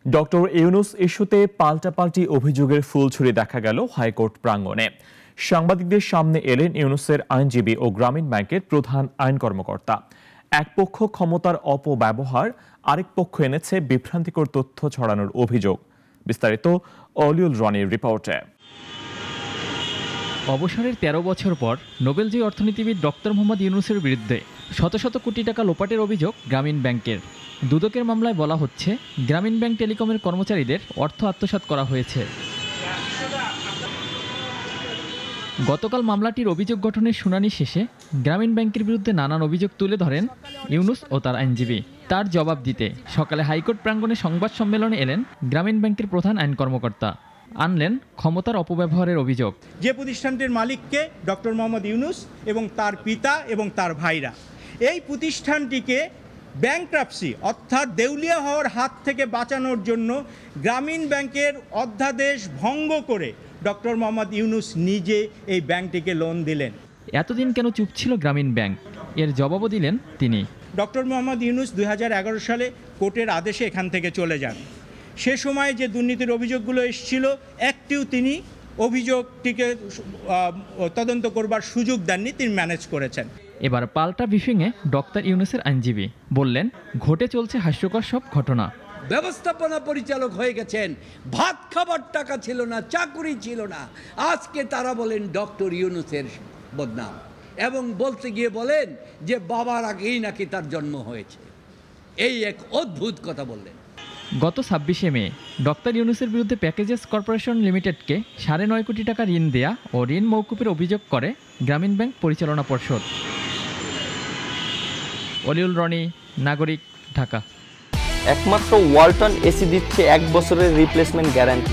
Doctor Yunus ইস্যুতে পাল্টাপাল্টি অভিযোগের ফুলছড়ি দেখা গেল হাইকোর্ট প্রাঙ্গণে। সাংবাদিকদের সামনে এলেন ইউনূসের আইনজীবী ও গ্রামীণ ব্যাংকের প্রধান আইন কর্মকর্তা। এক পক্ষ ক্ষমতার অপব্যবহার, আরেক পক্ষ এনেছে বিভ্রান্তিকর তথ্য ছড়ানোর অভিযোগ। বিস্তারিত অলিউল রনির রিপোর্টে। অবসরের ১৩ বছর পর নোবেলজয়ী অর্থনীতিবিদ ডক্টর মোহাম্মদ ইউনূসের বিরুদ্ধে শত শত কোটি টাকা লোপাটের অভিযোগ গ্রামীণ ব্যাংকের। দুদকের মামলায় বলা হচ্ছে, গ্রামীণ ব্যাংক টেলিকমের কর্মচারীদের অর্থ আত্মসাৎ করা হয়েছে। গতকাল মামলাটির অভিযোগ গঠনের শুনানি শেষে গ্রামীণ ব্যাংকের বিরুদ্ধে নানান অভিযোগ তুলে ধরেন ইউনূস ও তার আইনজীবী। তার জবাব দিতে সকালে হাইকোর্ট প্রাঙ্গণে সংবাদ সম্মেলনে এলেন গ্রামীণ ব্যাংকের প্রধান আইন কর্মকর্তা। আনলেন ক্ষমতার অপব্যবহারের অভিযোগ। যে প্রতিষ্ঠানটির মালিককে ডক্টর মোহাম্মদ ইউনূস এবং তার পিতা এবং তার ভাইরা, এই প্রতিষ্ঠানটিকে ব্যাংক্রাপসি অর্থাৎ দেউলিয়া হওয়ার হাত থেকে বাঁচানোর জন্য গ্রামীণ ব্যাংকের অধ্যাদেশ ভঙ্গ করে ডক্টর মোহাম্মদ ইউনূস নিজে এই ব্যাংকটিকে লোন দিলেন। এতদিন কেন চুপ ছিল গ্রামীণ ব্যাংক? এর জবাবও দিলেন তিনি। ডক্টর মোহাম্মদ ইউনূস ২০১১ সালে কোর্টের আদেশে এখান থেকে চলে যান। সে সময় যে দুর্নীতির অভিযোগগুলো এসেছিল, একটিও তিনি অভিযোগটিকে তদন্ত করবার সুযোগ দেননি, তিনি ম্যানেজ করেছেন। এবার পাল্টা ব্রিফিংয়ে ডক্টর ইউনূসের আইনজীবী বললেন, ঘটে চলছে হাস্যকর সব ঘটনা। ব্যবস্থাপনা পরিচালক হয়ে গেছেন, ভাত খাবার টাকা ছিল না, চাকুরি ছিল না, আজকে তারা বলেন ডক্টর ইউনূসের বদনাম, এবং বলতে গিয়ে বলেন যে বাবার আগেই নাকি তার জন্ম হয়েছে। এই এক অদ্ভুত কথা বললেন। গত ২৬শে মে ডক্টর ইউনূসের বিরুদ্ধে প্যাকেজেস কর্পোরেশন লিমিটেডকে ৯.৫ কোটি টাকা ঋণ দেয়া ও ঋণ মওকুফের অভিযোগ করে গ্রামীণ ব্যাংক পরিচালনা পর্ষদ। অলিউল রনি, নাগরিক, ঢাকা। একমাত্র ওয়ালটন এসি দিচ্ছে ১ বছরের রিপ্লেসমেন্ট গ্যারান্টি।